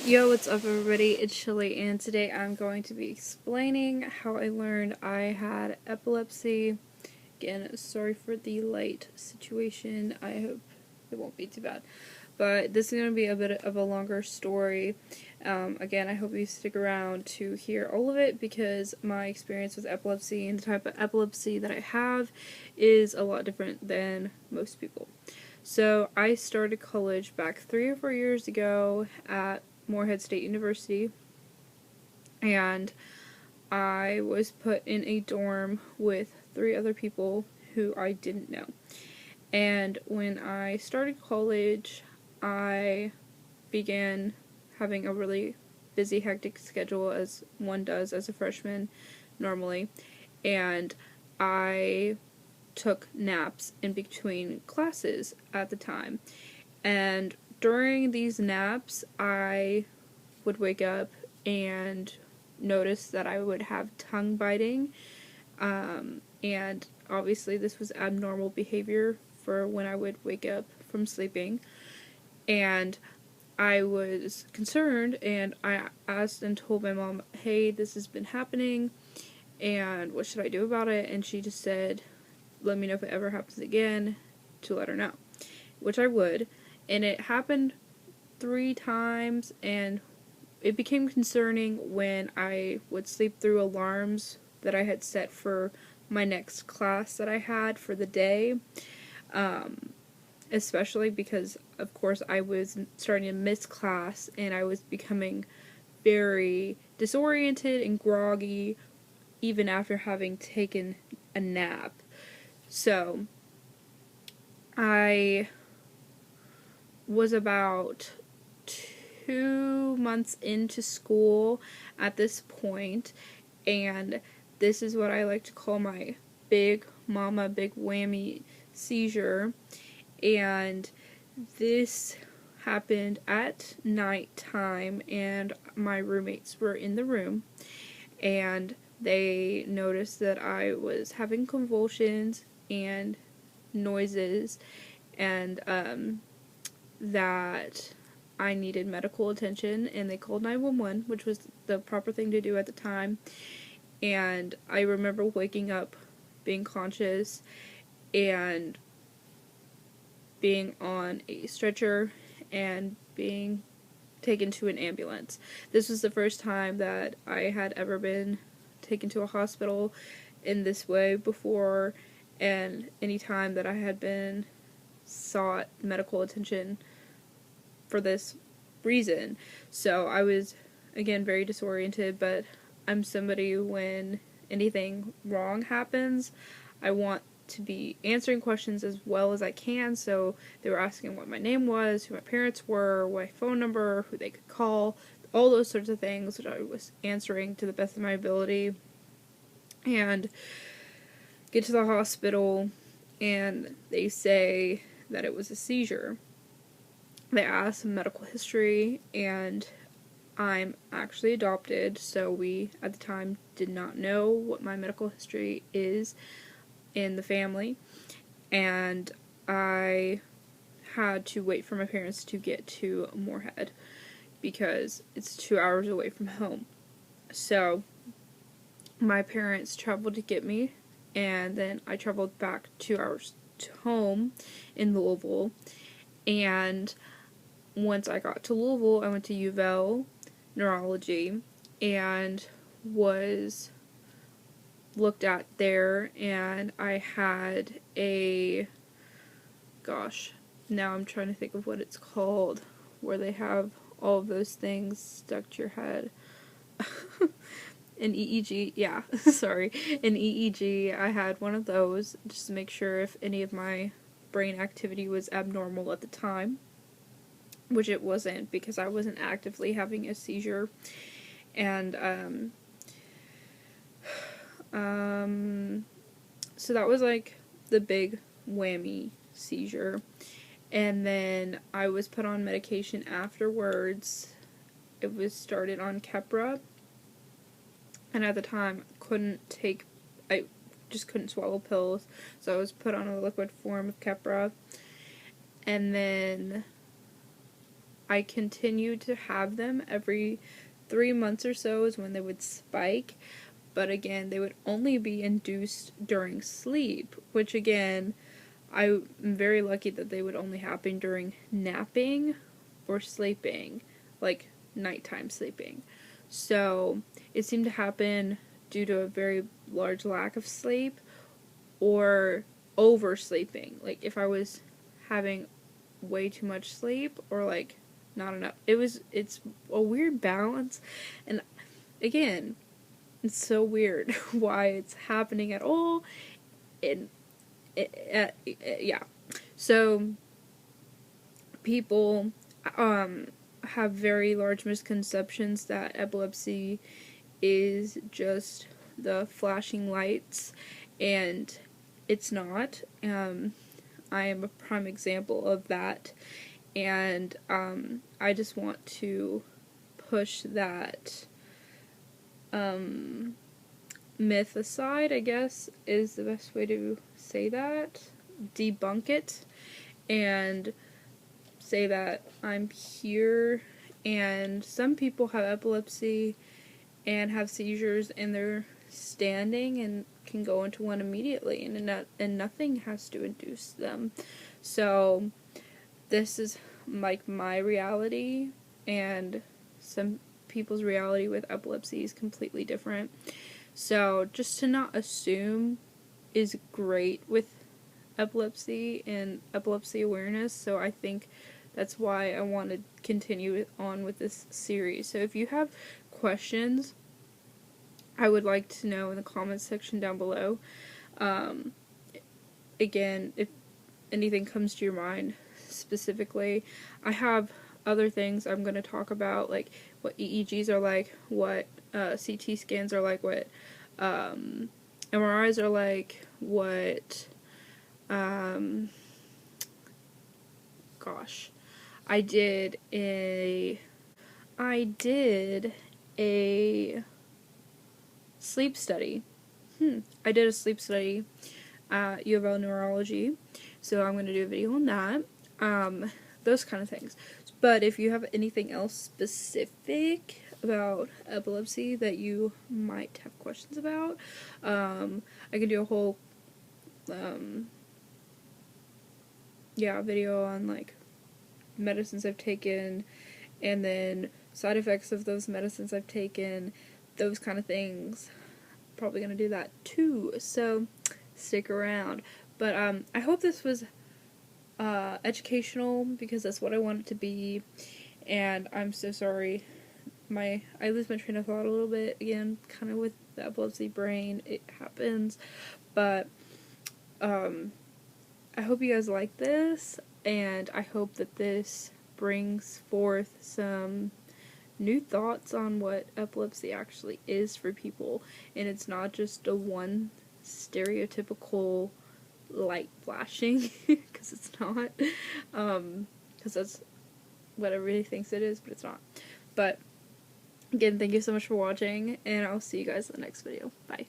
Yo, what's up everybody? It's Chili and today I'm going to be explaining how I learned I had epilepsy. Again, sorry for the light situation. I hope it won't be too bad. But this is going to be a bit of a longer story. Again, I hope you stick around to hear all of it because my experience with epilepsy and the type of epilepsy that I have is a lot different than most people. So I started college back 3 or 4 years ago at Morehead State University, and I was put in a dorm with 3 other people who I didn't know. And when I started college, I began having a really busy, hectic schedule as one does as a freshman normally, and I took naps in between classes at the time. And during these naps, I would wake up and notice that I would have tongue biting. And obviously, this was abnormal behavior for when I would wake up from sleeping. And I was concerned, and I asked and told my mom, hey, this has been happening, and what should I do about it? And she just said, let me know if it ever happens again, to let her know, which I would. And it happened 3 times, and it became concerning when I would sleep through alarms that I had set for my next class that I had for the day, especially because, of course, I was starting to miss class, and I was becoming very disoriented and groggy even after having taken a nap. So, I was about 2 months into school at this point, and this is what I like to call my big mama, big whammy seizure. And this happened at nighttime, and my roommates were in the room, and they noticed that I was having convulsions and noises, and that I needed medical attention, and they called 911, which was the proper thing to do at the time. And I remember waking up, being conscious, and being on a stretcher and being taken to an ambulance. This was the first time that I had ever been taken to a hospital in this way before, and any time that I had been sought medical attention for this reason. So I was, again, very disoriented, but I'm somebody, when anything wrong happens, I want to be answering questions as well as I can. So they were asking what my name was, who my parents were, my phone number, who they could call, all those sorts of things, which I was answering to the best of my ability. And get to the hospital, and they say that it was a seizure. They asked some medical history, and I'm actually adopted, so we at the time did not know what my medical history is in the family, and I had to wait for my parents to get to Morehead because it's 2 hours away from home. So my parents traveled to get me, and then I traveled back 2 hours to home in Louisville. And once I got to Louisville, I went to U of L neurology and was looked at there, and I had a, gosh, now I'm trying to think of what it's called, where they have all of those things stuck to your head. An EEG, yeah, sorry, an EEG. I had one of those just to make sure if any of my brain activity was abnormal at the time, which it wasn't because I wasn't actively having a seizure. And so that was like the big whammy seizure. And then I was put on medication afterwards. It was started on Keppra, and at the time I just couldn't swallow pills, so I was put on a liquid form of Keppra. And then I continued to have them every 3 months or so is when they would spike, but again, they would only be induced during sleep, which again, I'm very lucky that they would only happen during napping or sleeping, like nighttime sleeping. So it seemed to happen due to a very large lack of sleep or oversleeping. Like if I was having way too much sleep or like not enough. It's a weird balance, and again, it's so weird why it's happening at all. And yeah. So people have very large misconceptions that epilepsy is just the flashing lights, and it's not. I am a prime example of that, and I just want to push that myth aside, I guess, is the best way to say that. Debunk it, and say that I'm here, and some people have epilepsy and have seizures and they're standing and can go into one immediately, and nothing has to induce them. So this is like my reality, and some people's reality with epilepsy is completely different. So just to not assume is great with epilepsy and epilepsy awareness. So I think that's why I want to continue on with this series. So if you have questions, I would like to know in the comments section down below. Again, if anything comes to your mind specifically, I have other things I'm going to talk about, like what EEGs are like, what CT scans are like, what MRIs are like, what gosh, I did a sleep study. I did a sleep study at U of L Neurology, so I'm going to do a video on that. Those kind of things. But if you have anything else specific about epilepsy that you might have questions about, I can do a whole video on like medicines I've taken, and then side effects of those medicines I've taken, those kind of things. Probably gonna do that too, so stick around. But I hope this was educational, because that's what I want it to be. And I'm so sorry, I lose my train of thought a little bit again, kind of with the epilepsy brain. It happens, but I hope you guys like this, and I hope that this brings forth some new thoughts on what epilepsy actually is for people, and it's not just a one stereotypical light flashing, because it's not, because that's what everybody thinks it is, but it's not. But again, thank you so much for watching, and I'll see you guys in the next video. Bye.